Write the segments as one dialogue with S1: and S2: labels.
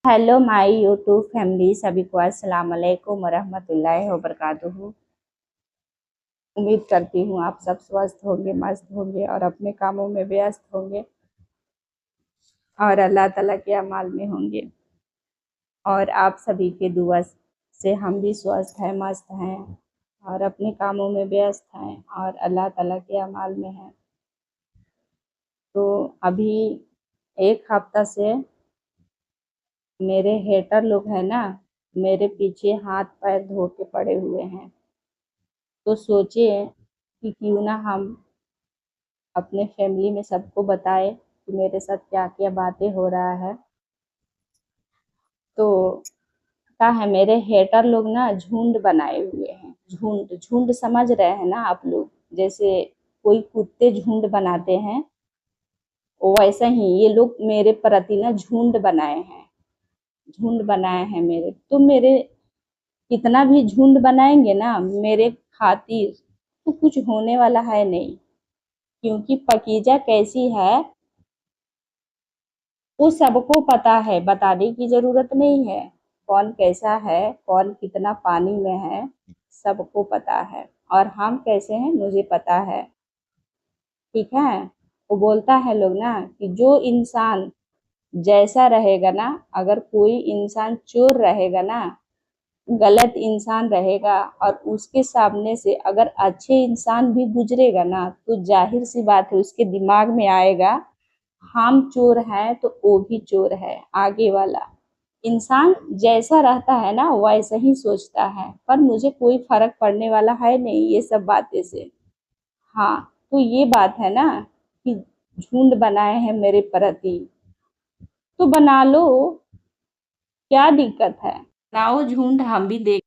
S1: Hello my YouTube family, सभी को अस्सलाम वालेकुम वरहमतुल्लाहि वबरकातुहू। उम्मीद करती हूँ आप सब स्वस्थ होंगे, मस्त होंगे और अपने कामों में व्यस्त होंगे और अल्लाह ताला के अमाल में होंगे। और आप सभी के दुआ से हम भी स्वस्थ हैं, मस्त हैं और अपने कामों में व्यस्त हैं और अल्लाह ताला के अमाल में हैं। तो अभी एक हफ्ता से मेरे हेटर लोग हैं ना, मेरे पीछे हाथ पैर धो के पड़े हुए हैं। तो सोचे कि क्यों ना हम अपने फैमिली में सबको बताए कि मेरे साथ क्या क्या बातें हो रहा है। तो क्या है, मेरे हेटर लोग ना झुंड बनाए हुए हैं। झुंड झुंड समझ रहे हैं ना आप लोग, जैसे कोई कुत्ते झुंड बनाते हैं वैसा ही ये लोग मेरे प्रति ना झुंड बनाए हैं। झुंड बनाए हैं मेरे, तो मेरे कितना भी झुंड बनाएंगे ना मेरे खातिर, तो कुछ होने वाला है नहीं। क्योंकि पकीजा कैसी है वो सबको पता है, बताने की जरूरत नहीं है। कौन कैसा है, कौन कितना पानी में है, सबको पता है। और हम कैसे हैं मुझे पता है, ठीक है। वो बोलता है लोग ना कि जो इंसान जैसा रहेगा ना, अगर कोई इंसान चोर रहेगा ना, गलत इंसान रहेगा और उसके सामने से अगर अच्छे इंसान भी गुजरेगा ना, तो जाहिर सी बात है उसके दिमाग में आएगा हम चोर हैं तो वो भी चोर है। आगे वाला इंसान जैसा रहता है ना वैसा ही सोचता है, पर मुझे कोई फर्क पड़ने वाला है नहीं ये सब बातें से। हाँ, तो ये बात है ना कि झुंड बनाए हैं मेरे प्रति, तो बना लो, क्या दिक्कत है। बनाओ झुंड, हम भी देख।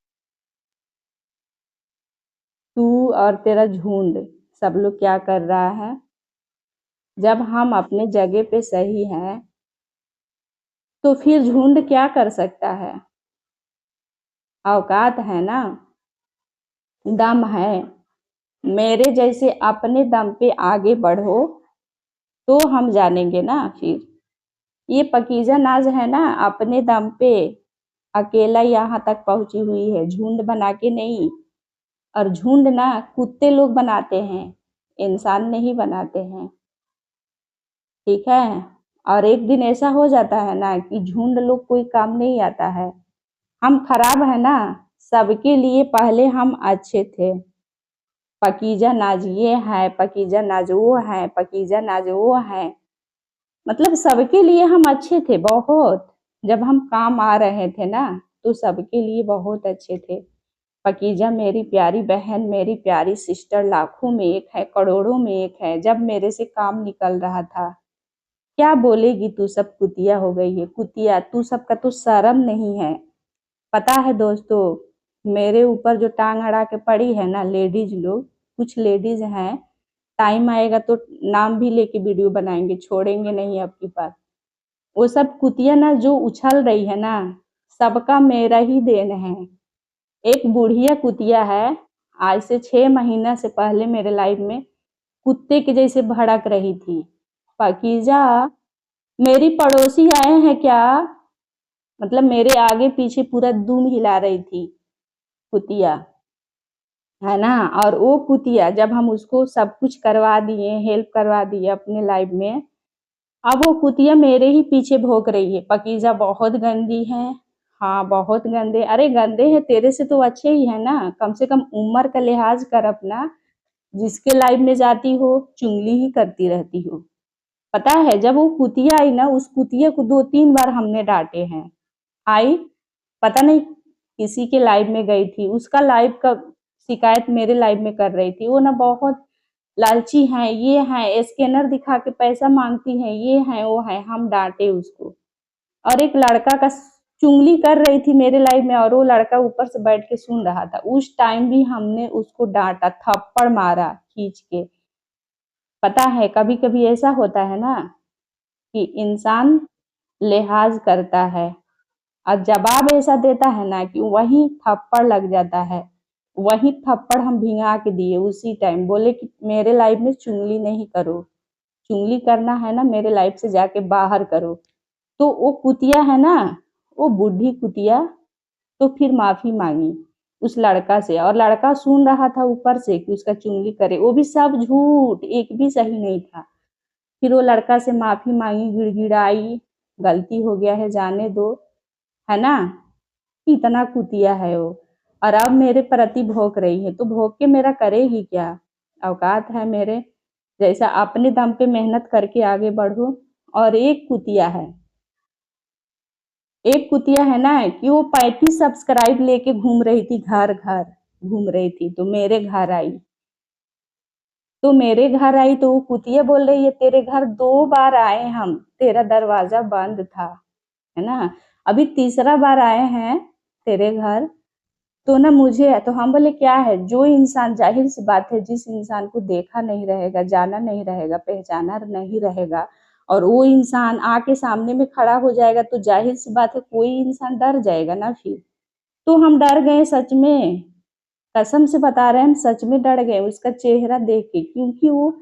S1: तू और तेरा झुंड सब लोग क्या कर रहा है। जब हम अपने जगह पे सही हैं तो फिर झुंड क्या कर सकता है। औकात है ना, दम है। मेरे जैसे अपने दम पे आगे बढ़ो तो हम जानेंगे ना फिर। ये पकीजा नाज है ना, अपने दम पे अकेला यहाँ तक पहुंची हुई है, झुंड बना के नहीं। और झुंड ना कुत्ते लोग बनाते हैं, इंसान नहीं बनाते हैं, ठीक है। और एक दिन ऐसा हो जाता है ना कि झुंड लोग कोई काम नहीं आता है। हम खराब है ना, सबके लिए पहले हम अच्छे थे। पकीजा नाज ये है, पकीजा नाज वो है, पकीजा नाज वो है, मतलब सबके लिए हम अच्छे थे बहुत। जब हम काम आ रहे थे ना तो सबके लिए बहुत अच्छे थे। पकीजा मेरी प्यारी बहन, मेरी प्यारी सिस्टर, लाखों में एक है, करोड़ों में एक है। जब मेरे से काम निकल रहा था, क्या बोलेगी तू सब कुतिया हो गई है, कुतिया तू सबका तो शर्म नहीं है। पता है दोस्तों, मेरे ऊपर जो टांग अड़ा के पड़ी है ना लेडीज लोग, कुछ लेडीज हैं, टाइम आएगा तो नाम भी लेके वीडियो बनाएंगे, छोड़ेंगे नहीं आपकी बात। वो सब कुतिया ना जो उछल रही है ना, सबका मेरा ही देन है। एक बुढ़िया कुतिया है, आज से 6 महीना से पहले मेरे लाइफ में कुत्ते के जैसे भड़क रही थी। पाकीजा मेरी पड़ोसी आए हैं क्या, मतलब मेरे आगे पीछे पूरा दुम हिला रही थी कुतिया, है ना। और वो कुतिया जब हम उसको सब कुछ करवा दिए, हेल्प करवा दिए अपने लाइफ में, अब वो कुतिया मेरे ही पीछे भौंक रही है। पकीजा बहुत गंदी है। हाँ बहुत गंदे, अरे गंदे हैं तेरे से तो अच्छे ही है ना, कम से कम उम्र का लिहाज कर अपना। जिसके लाइफ में जाती हो चुगली ही करती रहती हो। पता है जब वो कुतिया आई ना, उस कुतिया को 2-3 बार हमने डांटे हैं। आई, पता नहीं किसी के लाइव में गई थी, उसका लाइव का शिकायत मेरे लाइव में कर रही थी। वो ना बहुत लालची हैं, ये हैं, स्कैनर दिखा के पैसा मांगती हैं, ये हैं वो हैं, हम डांटे उसको। और एक लड़का का चुगली कर रही थी मेरे लाइव में और वो लड़का ऊपर से बैठ के सुन रहा था। उस टाइम भी हमने उसको डांटा, थप्पड़ मारा खींच के। पता है कभी कभी ऐसा होता है ना कि इंसान लिहाज करता है और जवाब ऐसा देता है ना कि वही थप्पड़ लग जाता है। वही थप्पड़ हम भिंगा के दिए उसी टाइम, बोले कि मेरे लाइफ में चुगली नहीं करो, चुगली करना है ना मेरे लाइफ से जाके बाहर करो। तो वो कुतिया है ना, वो बूढ़ी कुतिया तो फिर माफी मांगी उस लड़का से, और लड़का सुन रहा था ऊपर से कि उसका चुंगली करे, वो भी सब झूठ, एक भी सही नहीं था। फिर वो लड़का से माफी मांगी, गिड़गिड़ाई, गलती हो गया है जाने दो, है ना। इतना कुतिया है वो। और अब मेरे प्रति भोंक रही है, तो भोंक के मेरा करेगी क्या? औकात है मेरे जैसा, अपने दम पे मेहनत करके आगे बढ़ो। और एक कुतिया है ना कि वो 35 सब्सक्राइब लेके घूम रही थी, घर घर घूम रही थी, तो मेरे घर आई तो वो कुतिया बोल रही है तेरे घर 2 बार आए हम, तेरा दरवाजा बंद था, है ना, अभी तीसरा बार आए हैं तेरे घर। तो ना मुझे, तो हम बोले क्या है, जो इंसान, जाहिर सी बात है, जिस इंसान को देखा नहीं रहेगा, जाना नहीं रहेगा, पहचाना नहीं रहेगा, और वो इंसान आके सामने में खड़ा हो जाएगा, तो जाहिर सी बात है कोई इंसान डर जाएगा ना फिर। तो हम डर गए सच में, कसम से बता रहे हैं, हम सच में डर गए उसका चेहरा देख के, क्योंकि वो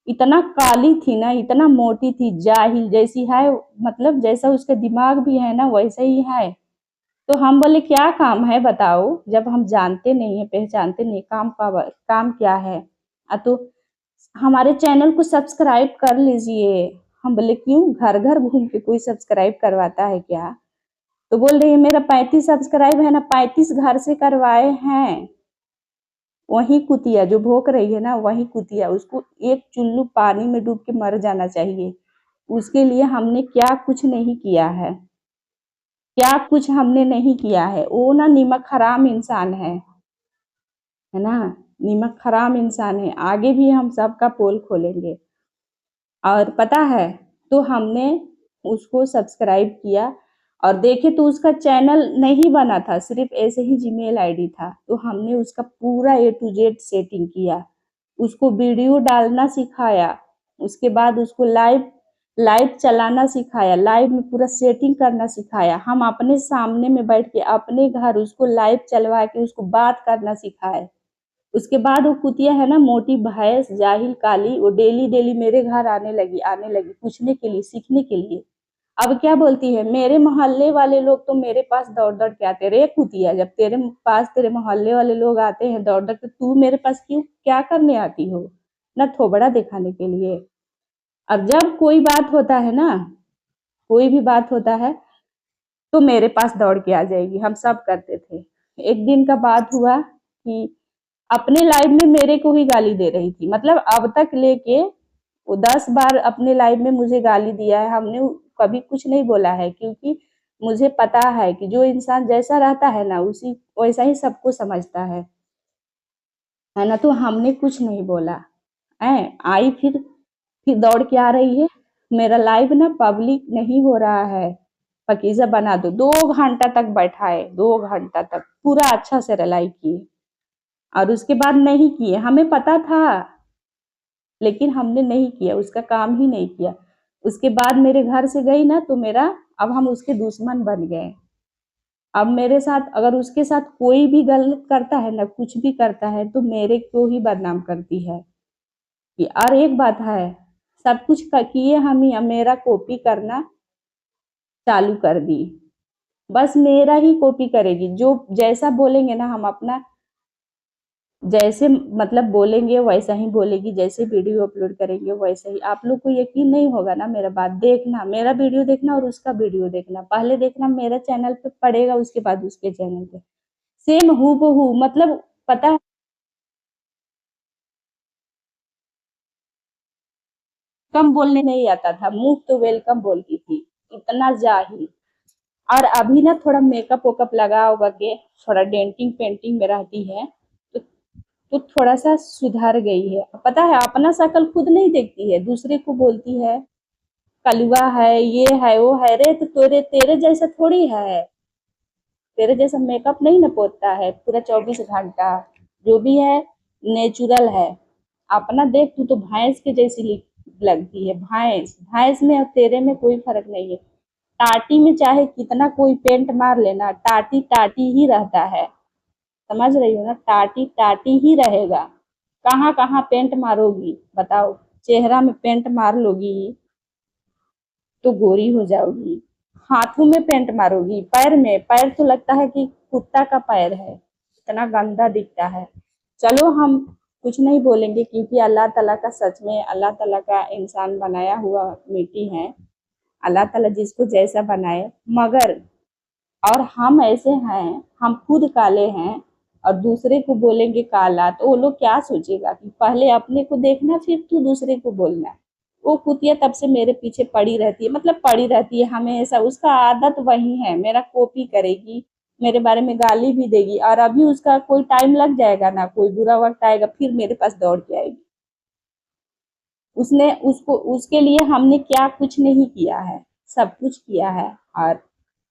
S1: इतना काली थी ना, इतना मोटी थी, जाहिल जैसी है, मतलब जैसा उसका दिमाग भी है ना वैसा ही है। तो हम बोले क्या काम है बताओ, जब हम जानते नहीं है, पहचानते नहीं, काम क्या है। तो हमारे चैनल को सब्सक्राइब कर लीजिए। हम बोले क्यों, घर घर घूम के कोई सब्सक्राइब करवाता है क्या? तो बोल रही है मेरा 35 सब्सक्राइब है ना, 35 घर से करवाए हैं। वही कुतिया जो भोंक रही है ना, वही कुतिया, उसको एक चुल्लू पानी में डूब के मर जाना चाहिए। उसके लिए हमने क्या कुछ नहीं किया है, क्या कुछ हमने नहीं किया है। वो ना निमक हराम इंसान है ना, निमक हराम इंसान है। आगे भी हम सबका पोल खोलेंगे। और पता है, तो हमने उसको सब्सक्राइब किया, और देखे तो उसका चैनल नहीं बना था, सिर्फ ऐसे ही जीमेल आईडी था। तो हमने उसका पूरा A to Z सेटिंग किया, उसको वीडियो डालना सिखाया, उसके बाद उसको लाइव लाइव चलाना सिखाया, लाइव में पूरा सेटिंग करना सिखाया। हम अपने सामने में बैठ के अपने घर उसको लाइव चलवा के उसको बात करना सिखाए। उसके बाद वो कुतिया है ना, मोटी भैंस, जाहिल काली, वो डेली डेली मेरे घर आने लगी पूछने के लिए, सीखने के लिए। अब क्या बोलती है, मेरे मोहल्ले वाले लोग तो मेरे पास दौड़ दौड़ के आते। रे कुतिया, जब तेरे पास तेरे मोहल्ले वाले लोग आते हैं दौड़ दौड़ के, तू मेरे पास क्यों, क्या करने आती हो? ना थोबड़ा दिखाने के लिए। अब जब कोई बात होता है ना, कोई भी बात होता है, तो मेरे पास दौड़ के आ जाएगी। हम सब करते थे। एक दिन का बात हुआ कि अपने लाइव में मेरे को ही गाली दे रही थी, मतलब अब तक लेके वो 10 बार अपने लाइव में मुझे गाली दिया है। हमने कभी कुछ नहीं बोला है, क्योंकि मुझे पता है कि जो इंसान जैसा रहता है ना, उसी वैसा ही सबको समझता है ना। तो हमने कुछ नहीं बोला। आई फिर दौड़ के आ रही है, मेरा लाइव ना पब्लिक नहीं हो रहा है, पकीजा बना दो। 2 घंटा तक बैठाए, 2 घंटा तक पूरा अच्छा से रिलाई किए, और उसके बाद नहीं किए। हमें पता था, लेकिन हमने नहीं किया, उसका काम ही नहीं किया। उसके बाद मेरे घर से गई ना, तो मेरा, अब हम उसके दुश्मन बन गए। अब मेरे साथ, अगर उसके साथ कोई भी गलत करता है ना, कुछ भी करता है, तो मेरे को ही बदनाम करती है कि, और एक बात है, सब कुछ किए हम ही, मेरा कॉपी करना चालू कर दी। बस मेरा ही कॉपी करेगी, जो जैसा बोलेंगे ना हम अपना, जैसे मतलब बोलेंगे वैसा ही बोलेगी, जैसे वीडियो अपलोड करेंगे वैसा ही। आप लोग को यकीन नहीं होगा ना, मेरा बात देखना, मेरा वीडियो देखना और उसका वीडियो देखना। पहले देखना मेरा चैनल पे पड़ेगा, उसके बाद उसके चैनल पे, सेम हूबहू, मतलब पता है, कम बोलने नहीं आता था, मुंह तो वेलकम बोलती थी, इतना जाहिल। और अभी ना थोड़ा मेकअप वेकअप लगा उगा के, थोड़ा डेंटिंग पेंटिंग में रहती है, तो थोड़ा सा सुधर गई है। पता है, अपना शक्ल खुद नहीं देखती है, दूसरे को बोलती है कलुआ है, ये है, वो है। रे तो तेरे तेरे जैसा थोड़ी है, तेरे जैसा मेकअप नहीं ना पोतता है पूरा 24 घंटा। जो भी है नेचुरल है। अपना देख, तू तो भैंस के जैसी लगती है, भैंस। भैंस में और तेरे में कोई फर्क नहीं है। टाटी में चाहे कितना कोई पेंट मार लेना, टाटी टाटी ही रहता है। समझ रही हो ना, टाटी टाटी ही रहेगा। कहाँ कहाँ पेंट मारोगी बताओ? चेहरा में पेंट मार लोगी तो गोरी हो जाओगी। हाथों में पेंट मारोगी, पैर में, पैर तो लगता है कि कुत्ता का पैर है, इतना गंदा दिखता है। चलो हम कुछ नहीं बोलेंगे क्योंकि अल्लाह ताला का, सच में अल्लाह ताला का इंसान बनाया हुआ मिट्टी है, अल्लाह ताला जिसको जैसा बनाए। मगर और हम ऐसे हैं, हम खुद काले हैं और दूसरे को बोलेंगे काला, तो वो लोग क्या सोचेगा कि पहले अपने को देखना फिर तू दूसरे को बोलना। वो कुतिया तब से मेरे पीछे पड़ी रहती है, मतलब पड़ी रहती है हमेशा, उसका आदत वही है, मेरा कॉपी करेगी, मेरे बारे में गाली भी देगी, और अभी उसका कोई टाइम लग जाएगा ना, कोई बुरा वक्त आएगा फिर मेरे पास दौड़ के आएगी। उसने उसको, उसके लिए हमने क्या कुछ नहीं किया है, सब कुछ किया है, और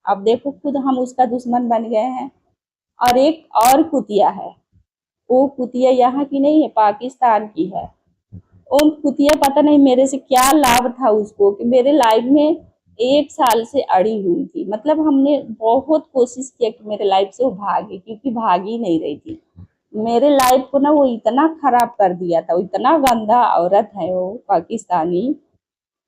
S1: अब देखो खुद हम उसका दुश्मन बन गए हैं। और एक और कुतिया है, वो कुतिया यहाँ की नहीं है, पाकिस्तान की है। वो कुतिया पता नहीं मेरे से क्या लाभ था उसको कि मेरे लाइफ में 1 साल से अड़ी हुई थी, मतलब हमने बहुत कोशिश किया कि मेरे लाइफ से वो भागे, क्योंकि भाग ही नहीं रही थी। मेरे लाइफ को ना वो इतना खराब कर दिया था, वो इतना गंदा औरत है वो पाकिस्तानी।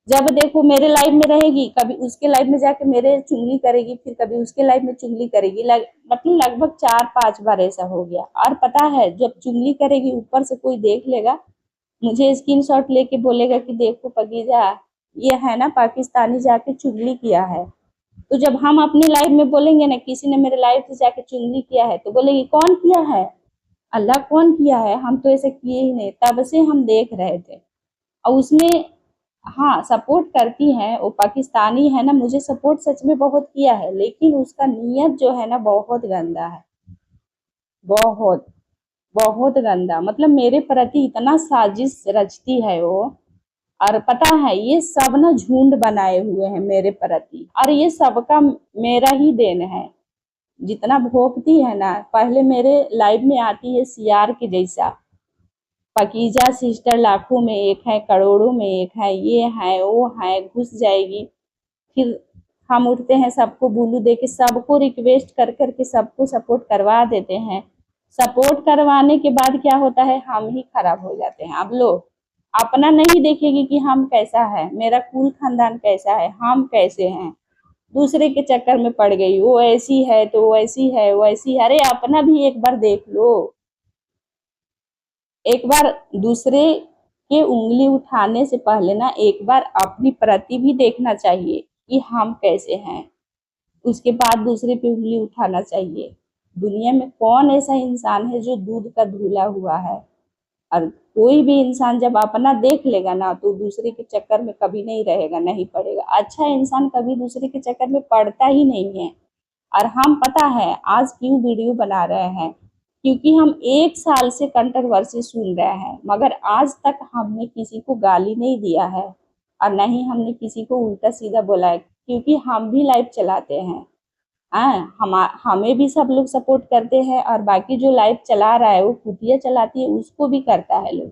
S1: जब देखो मेरे लाइफ में रहेगी, कभी उसके लाइफ में जाके मेरे चुगली करेगी, फिर कभी उसके लाइफ में चुगली करेगी, मतलब लगभग 4-5 बार ऐसा हो गया। और पता है जब चुगली करेगी ऊपर से कोई देख लेगा, मुझे स्क्रीनशॉट लेके बोलेगा कि देखो पगीजा, ये है ना पाकिस्तानी जाके चुगली किया है। तो जब हम अपनी लाइफ में बोलेंगे ना किसी ने मेरे लाइफ से जाके चुगली किया है, तो बोलेगी कौन किया है, अल्लाह कौन किया है, हम तो ऐसे किए ही नहीं। तब से हम देख रहे थे, और उसमें हाँ सपोर्ट करती हैं, वो पाकिस्तानी है ना, मुझे सपोर्ट सच में बहुत किया है, लेकिन उसका नीयत जो है ना बहुत गंदा है, बहुत बहुत गंदा, मतलब मेरे प्रति इतना साजिश रचती है वो। और पता है ये सब ना झुंड बनाए हुए हैं मेरे प्रति, और ये सबका मेरा ही देन है। जितना भोगती है ना, पहले मेरे लाइफ में आती है सियार के जैसा, पाकीज़ा सिस्टर लाखों में एक है, करोड़ों में एक है, ये है वो है, घुस जाएगी। फिर हम उठते हैं, सबको बुलू दे के, सबको रिक्वेस्ट कर करके सबको सपोर्ट करवा देते हैं। सपोर्ट करवाने के बाद क्या होता है, हम ही खराब हो जाते हैं। अब लो अपना नहीं देखेगी कि हम कैसा है, मेरा कुल खानदान कैसा है, हम कैसे हैं, दूसरे के चक्कर में पड़ गई, वो ऐसी है तो वो ऐसी है, वो ऐसी है। अरे अपना भी एक बार देख लो, एक बार दूसरे के उंगली उठाने से पहले ना एक बार अपनी प्रति भी देखना चाहिए कि हम कैसे हैं, उसके बाद दूसरे पे उंगली उठाना चाहिए। दुनिया में कौन ऐसा इंसान है जो दूध का धुला हुआ है। और कोई भी इंसान जब अपना देख लेगा ना, तो दूसरे के चक्कर में कभी नहीं रहेगा, नहीं पड़ेगा। अच्छा इंसान कभी दूसरे के चक्कर में पड़ता ही नहीं है। और हम पता है आज क्यों वीडियो बना रहे हैं, क्योंकि हम 1 साल से कंट्रोवर्सी सुन रहे हैं, मगर आज तक हमने किसी को गाली नहीं दिया है, और न ही हमने किसी को उल्टा सीधा बोला है, क्योंकि हम भी लाइव चलाते हैं। हमें भी सब लोग सपोर्ट करते हैं, और बाकी जो लाइव चला रहा है वो कुतिया चलाती है, उसको भी करता है लोग।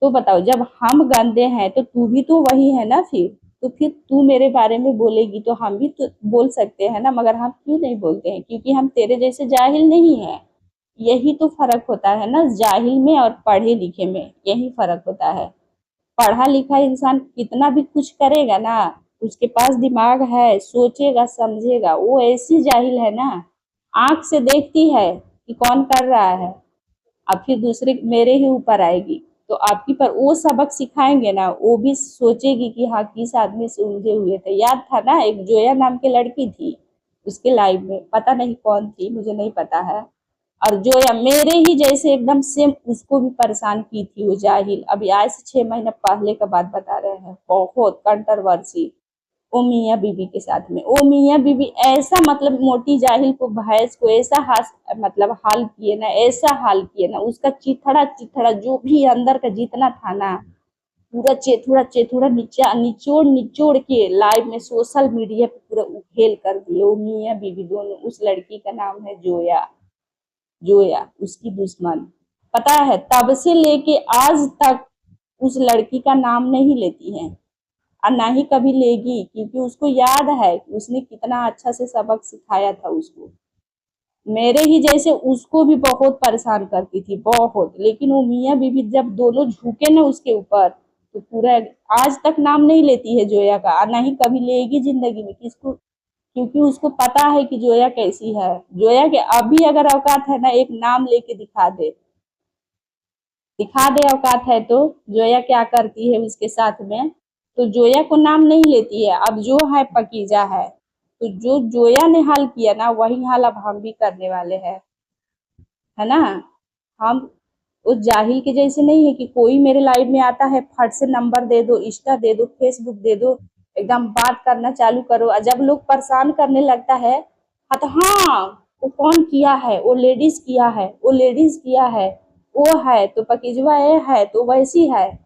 S1: तो बताओ जब हम गंदे हैं तो तू भी तो वही है ना, फिर तू मेरे बारे में बोलेगी तो हम भी तो बोल सकते हैं ना, मगर हम क्यों नहीं बोलते हैं, क्योंकि हम तेरे जैसे जाहिल नहीं है। यही तो फर्क होता है ना, जाहिल में और पढ़े लिखे में, यही फर्क होता है। पढ़ा लिखा इंसान कितना भी कुछ करेगा ना, उसके पास दिमाग है, सोचेगा समझेगा। वो ऐसी जाहिल है ना, आंख से देखती है कि कौन कर रहा है, अब फिर दूसरे मेरे ही ऊपर आएगी, तो आपकी पर वो सबक सिखाएंगे ना, वो भी सोचेगी कि हाँ किस आदमी से उलझे हुए थे। याद था ना एक जोया नाम की लड़की थी, उसके लाइफ में पता नहीं कौन थी, मुझे नहीं पता है, और जोया मेरे ही जैसे एकदम सेम, उसको भी परेशान की थी वो जाहिल। अभी आज से 6 महीना पहले का बात बता रहे हैं, बहुत कंट्रोवर्सी ओ मियाँ बीबी के साथ में। ओ मियाँ बीबी ऐसा, मतलब मोटी जाहिल को, भैंस को ऐसा मतलब हाल किए ना, ऐसा हाल किए ना, उसका चिथड़ा चिथड़ा जो भी अंदर का जितना था ना, पूरा चेथुड़ा चेथुड़ा नीचा निचोड़ निचोड़ के लाइव में सोशल मीडिया पे पूरा उखेल कर दिए। ओ मियाँ बीबी दोनों। उस लड़की का नाम है जोया, जोया उसकी दुश्मन। पता है तब से लेके आज तक उस लड़की का नाम नहीं लेती है, और ना ही कभी लेगी, क्योंकि उसको याद है कि उसने कितना अच्छा से सबक सिखाया था उसको। मेरे ही जैसे उसको भी बहुत परेशान करती थी, बहुत। लेकिन वो मियाँ बीबी जब दोनों झुके ना उसके ऊपर, तो पूरा आज तक नाम नहीं लेती है जोया का, और ना ही कभी लेगी जिंदगी में। किसको क्योंकि उसको पता है कि जोया कैसी है। जोया के अभी अगर औकात है ना, एक नाम लेके दिखा दे औकात है तो जोया क्या करती है उसके साथ में। तो जोया को नाम नहीं लेती है। अब जो है पकीजा है, तो जो जोया ने हाल किया ना, वही हाल अब हम भी करने वाले हैं, है ना। हम उस जाहिल के जैसे नहीं है कि कोई मेरे लाइव में आता है फट से नंबर दे दो, इंस्टा दे दो, फेसबुक दे दो, एकदम बात करना चालू करो। और जब लोग परेशान करने लगता है, हाँ तो हाँ, वो कौन किया है, वो लेडीज किया है, वो लेडीज किया है, वो है तो पकीजवा, ये है तो वैसी है।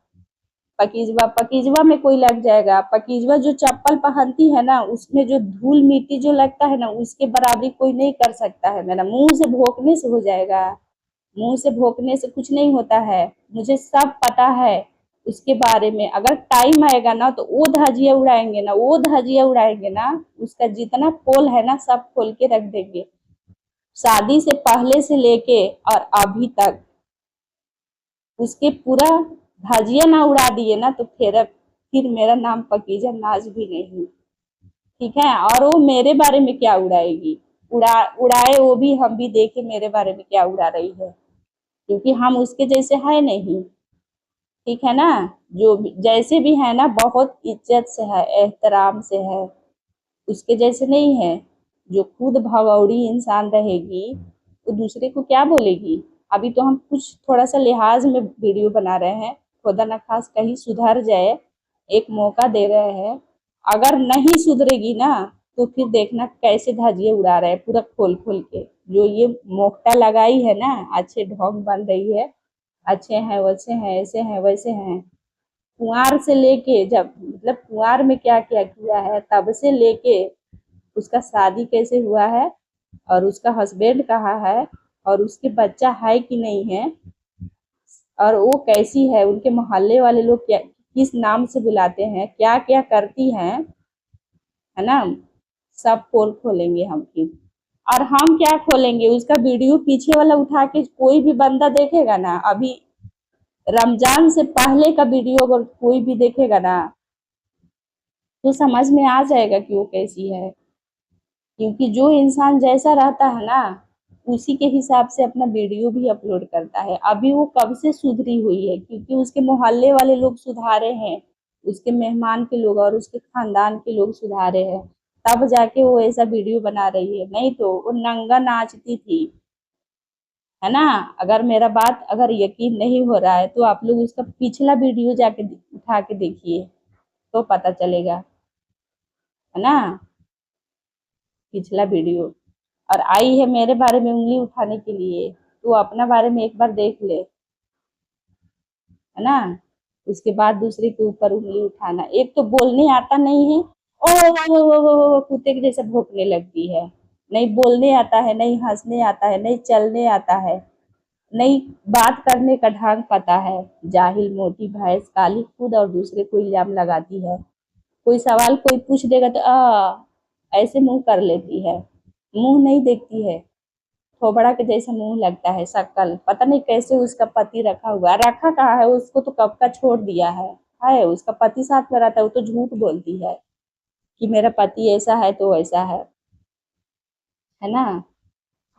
S1: पकीजवा पकीजवा में कोई लग जाएगा। पकीजवा जो चप्पल पहनती है ना, उसमें जो धूल मिट्टी जो लगता है ना, उसके बराबरी कोई नहीं कर सकता है। मेरा मुंह से भोंकने से हो जाएगा, मुंह से भोंकने से कुछ नहीं होता है। मुझे सब पता है उसके बारे में। अगर टाइम आएगा ना तो वो धजिया उड़ाएंगे ना, वो धजिया उड़ाएंगे ना, उसका जितना पोल है ना सब खोल के रख देंगे। शादी से पहले से लेके और अभी तक उसके पूरा धजिया ना उड़ा दिए ना, तो फिर मेरा नाम पकीजा नाज भी नहीं। ठीक है। और वो मेरे बारे में क्या उड़ाएगी, उड़ाए वो भी, हम भी देखे मेरे बारे में क्या उड़ा रही है, क्योंकि हम उसके जैसे है नहीं। ठीक है ना। जो जैसे भी है ना, बहुत इज्जत से है, एहतराम से है, उसके जैसे नहीं है। जो खुद भगौड़ी इंसान रहेगी तो दूसरे को क्या बोलेगी। अभी तो हम कुछ थोड़ा सा लिहाज में वीडियो बना रहे हैं, खुदा न खास कहीं सुधर जाए, एक मौका दे रहे हैं। अगर नहीं सुधरेगी ना, तो फिर देखना कैसे धजिए उड़ा रहे हैं पूरा खोल खोल के। जो ये मोक्ता लगाई है ना, अच्छे ढोंग बन रही है, अच्छे हैं, वैसे हैं, ऐसे हैं, वैसे हैं। कुंवार से लेके, जब मतलब कुंवार में क्या क्या किया है, तब से लेके उसका शादी कैसे हुआ है, और उसका हस्बैंड कहाँ है, और उसके बच्चा है कि नहीं है, और वो कैसी है, उनके मोहल्ले वाले लोग क्या किस नाम से बुलाते हैं, क्या क्या करती हैं, है ना। सब पोल खोलेंगे हम फिर। और हम क्या खोलेंगे, उसका वीडियो पीछे वाला उठा के कोई भी बंदा देखेगा ना, अभी रमजान से पहले का वीडियो अगर कोई भी देखेगा ना, तो समझ में आ जाएगा कि वो कैसी है। क्योंकि जो इंसान जैसा रहता है ना, उसी के हिसाब से अपना वीडियो भी अपलोड करता है। अभी वो कब से सुधरी हुई है, क्योंकि उसके मोहल्ले वाले लोग सुधारे हैं, उसके मेहमान के लोग और उसके खानदान के लोग सुधारे हैं, तब जाके वो ऐसा वीडियो बना रही है। नहीं तो वो नंगा नाचती थी, है ना। अगर मेरा बात अगर यकीन नहीं हो रहा है तो आप लोग उसका पिछला वीडियो जाके उठा के देखिए, तो पता चलेगा, है ना। पिछला वीडियो। और आई है मेरे बारे में उंगली उठाने के लिए, तो अपना बारे में एक बार देख ले, है ना। उसके बाद दूसरे के ऊपर उंगली उठाना। एक तो बोलने आता नहीं है, ओ कुत्ते के जैसे भौंकने लगती है। नहीं बोलने आता है, नहीं हंसने आता है, नहीं चलने आता है, नहीं बात करने का ढंग पता है। जाहिल, मोटी भैंस, काली खुद और दूसरे को इल्जाम लगाती है। कोई सवाल कोई पूछ देगा तो ऐसे मुंह कर लेती है, मुंह नहीं देखती है। थोबड़ा के जैसा मुंह लगता है, शक्ल पता नहीं कैसे उसका पति रखा हुआ, रखा कहाँ है उसको, तो कब का छोड़ दिया है उसका पति साथ में रहता है। वो तो झूठ बोलती है कि मेरा पति ऐसा है तो वैसा है ना।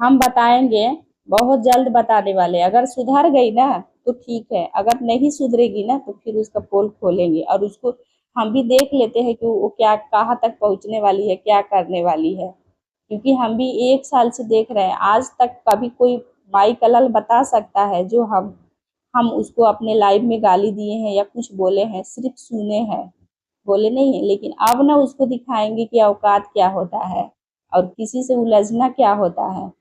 S1: हम बताएंगे, बहुत जल्द बताने वाले। अगर सुधर गई ना तो ठीक है, अगर नहीं सुधरेगी ना तो फिर उसका पोल खोलेंगे, और उसको हम भी देख लेते हैं कि वो क्या कहाँ तक पहुंचने वाली है, क्या करने वाली है। क्योंकि हम भी 1 साल से देख रहे हैं, आज तक कभी कोई माई कलल बता सकता है जो हम उसको अपने लाइव में गाली दिए हैं या कुछ बोले हैं, सिर्फ सुने हैं, बोले नहीं है। लेकिन अब ना उसको दिखाएंगे कि औकात क्या होता है और किसी से उलझना क्या होता है।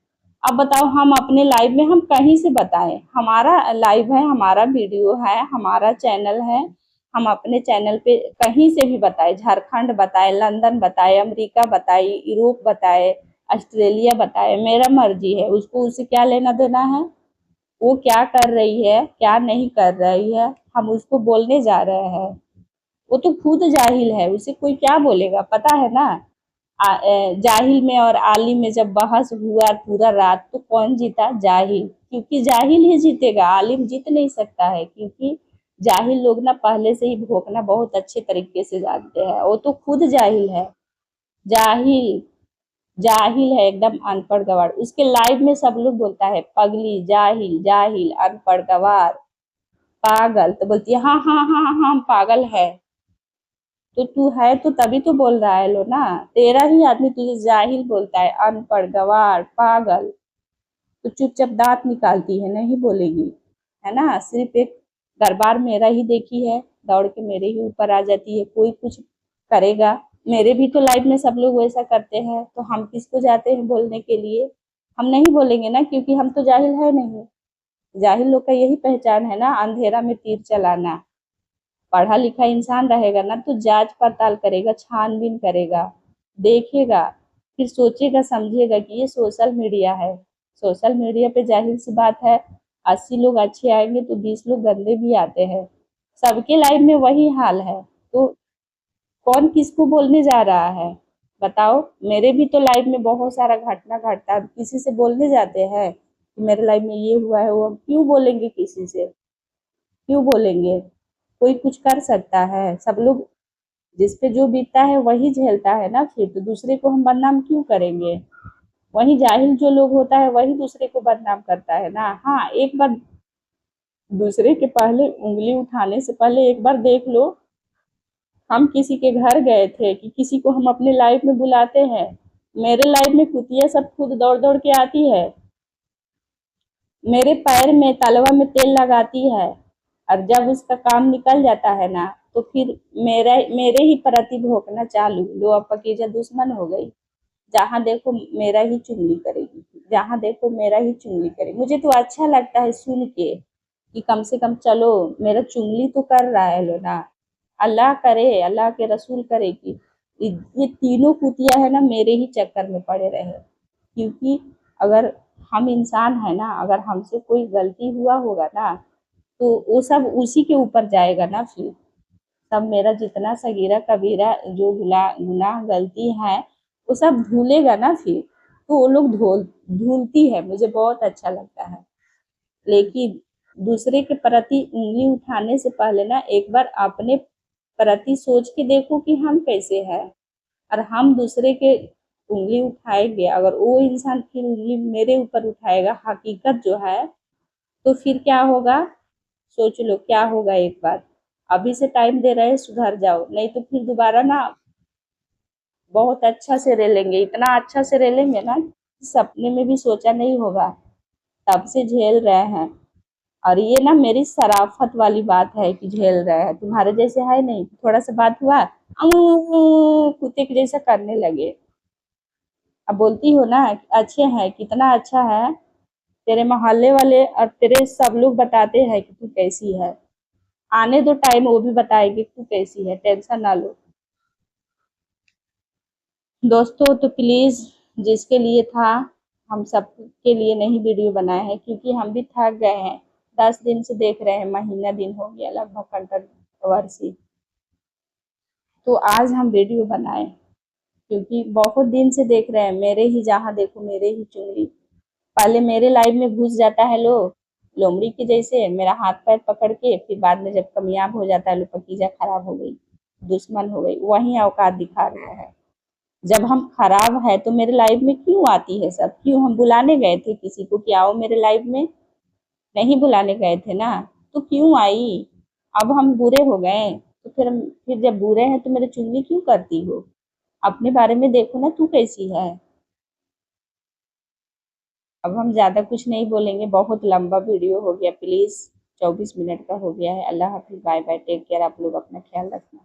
S1: अब बताओ, हम अपने लाइव में हम कहीं से बताएं, हमारा लाइव है, हमारा वीडियो है, हमारा चैनल है, हम अपने चैनल पे कहीं से भी बताए, झारखंड बताए, लंदन बताए, अमेरिका बताए, यूरोप बताए, ऑस्ट्रेलिया बताए, मेरा मर्जी है। उसको उससे क्या लेना देना है, वो क्या कर रही है क्या नहीं कर रही है, हम उसको बोलने जा रहे हैं। वो तो खुद जाहिल है, उसे कोई क्या बोलेगा, पता है ना। जाहिल में और आलिम में जब बहस हुआ पूरा रात, तो कौन जीता, जाहिल। क्योंकि जाहिल ही जीतेगा, आलिम जीत नहीं सकता है। क्योंकि जाहिल लोग ना पहले से ही भोंकना बहुत अच्छे तरीके से जानते हैं, वो तो खुद जाहिल है। जाहिल जाहिल है, एकदम अनपढ़ गवार। उसके लाइव में सब लोग बोलता है पगली, जाहिल, जाहिल, अनपढ़ गवार, पागल। तो बोलती है हाँ हाँ हाँ हाँ हम पागल है। तो तू है तो तभी तो बोल रहा है लो ना, तेरा ही आदमी तुझे जाहिल बोलता है, अनपढ़, गवार, पागल। तो चुपचाप दांत निकालती है, नहीं बोलेगी, है ना। सिर्फ एक दरबार मेरा ही देखी है, दौड़ के मेरे ही ऊपर आ जाती है, कोई कुछ करेगा। मेरे भी तो लाइफ में सब लोग वैसा करते हैं, तो हम किसको जाते हैं बोलने के लिए। हम नहीं बोलेंगे ना, क्योंकि हम तो जाहिल है नहीं। जाहिल लोग का यही पहचान है ना, अंधेरा में तीर चलाना। पढ़ा लिखा इंसान रहेगा ना तो जांच पड़ताल करेगा, छानबीन करेगा, देखेगा, फिर सोचेगा समझेगा कि ये सोशल मीडिया है। सोशल मीडिया पे जाहिर सी बात है, 80 लोग अच्छे आएंगे तो 20 लोग गंदे भी आते हैं। सबके लाइफ में वही हाल है। तो कौन किसको बोलने जा रहा है, बताओ। मेरे भी तो लाइफ में बहुत सारा घटना घटता, किसी से बोलने जाते हैं कि मेरे लाइफ में ये हुआ है, वो क्यों बोलेंगे, किसी से क्यों बोलेंगे। कोई कुछ कर सकता है, सब लोग जिस पे जो बीतता है वही झेलता है ना, फिर तो दूसरे को हम बदनाम क्यों करेंगे। वही जाहिल जो लोग होता है वही दूसरे को बदनाम करता है ना। हाँ, एक बार दूसरे के पहले उंगली उठाने से पहले एक बार देख लो। हम किसी के घर गए थे कि किसी को हम अपने लाइफ में बुलाते हैं, मेरे लाइफ में कुतिया सब खुद दौड़ दौड़ के आती है, मेरे पैर में तलवा में तेल लगाती है, और जब उसका काम निकल जाता है ना तो फिर मेरे ही प्रति भोंकना चालू। लो अब पकीजा दुश्मन हो गई, जहाँ देखो मेरा ही चुगली करेगी, जहाँ देखो मेरा ही चुगली करेगी। मुझे तो अच्छा लगता है सुन के कि कम से कम चलो मेरा चुगली तो कर रहा है लो ना। अल्लाह करे, अल्लाह के रसूल करे कि ये तीनों कुतिया है ना मेरे ही चक्कर में पड़े रहे। क्योंकि अगर हम इंसान है ना, अगर हमसे कोई गलती हुआ होगा ना तो वो सब उसी के ऊपर जाएगा ना। फिर सब मेरा जितना सगीरा कबीरा जो गुनाह गलती है वो सब धुलेगा ना फिर। तो वो लोग धुलती है, मुझे बहुत अच्छा लगता है। लेकिन दूसरे के प्रति उंगली उठाने से पहले ना एक बार अपने प्रति सोच के देखो कि हम कैसे हैं। और हम दूसरे के उंगली उठाएंगे, अगर वो इंसान फिर उंगली मेरे ऊपर उठाएगा हकीकत जो है, तो फिर क्या होगा, सोच लो क्या होगा एक बार। अभी से टाइम दे रहे हैं, सुधर जाओ, नहीं तो फिर दोबारा ना बहुत अच्छा से रेलेंगे, इतना अच्छा से रेलेंगे ना सपने में भी सोचा नहीं होगा। तब से झेल रहे हैं। और ये ना मेरी शराफत वाली बात है कि झेल रहे हैं, तुम्हारे जैसे है नहीं। थोड़ा सा बात हुआ कुत्ते के जैसा करने लगे। अब बोलती हो ना अच्छे हैं, कितना अच्छा है। तेरे मोहल्ले वाले और तेरे सब लोग बताते हैं कि तू कैसी है। आने दो टाइम, वो भी बताएगी तू कैसी है, टेंशन ना लो। दोस्तों तो प्लीज, जिसके लिए था, हम सब के लिए नहीं वीडियो बनाए हैं, क्योंकि हम भी थक गए हैं। 10 दिन से देख रहे हैं, महीना दिन हो गया लगभग कंट्रोवर्सी। तो आज हम वीडियो बनाए, क्योंकि बहुत दिन से देख रहे हैं, मेरे ही जहाँ देखो मेरे ही चुनरी। पहले मेरे लाइफ में घुस जाता है लोमड़ी के जैसे मेरा हाथ पैर पकड़ के, फिर बाद में जब कामयाब हो जाता है लो पकीजा खराब हो गई, दुश्मन हो गई, वही औकात दिखा रहा है। जब हम खराब है तो मेरे लाइफ में क्यों आती है सब, क्यों हम बुलाने गए थे किसी को कि आओ मेरे लाइफ में, नहीं बुलाने गए थे ना, तो क्यों आई। अब हम बुरे हो गए तो फिर जब बुरे हैं तो मेरे चुगली क्यों करती हो। अपने बारे में देखो ना तू कैसी है। अब हम ज़्यादा कुछ नहीं बोलेंगे, बहुत लंबा वीडियो हो गया। प्लीज़ 24 मिनट का हो गया है। अल्लाह हाफिज़, बाय बाय, टेक केयर। आप लोग अपना ख्याल रखना।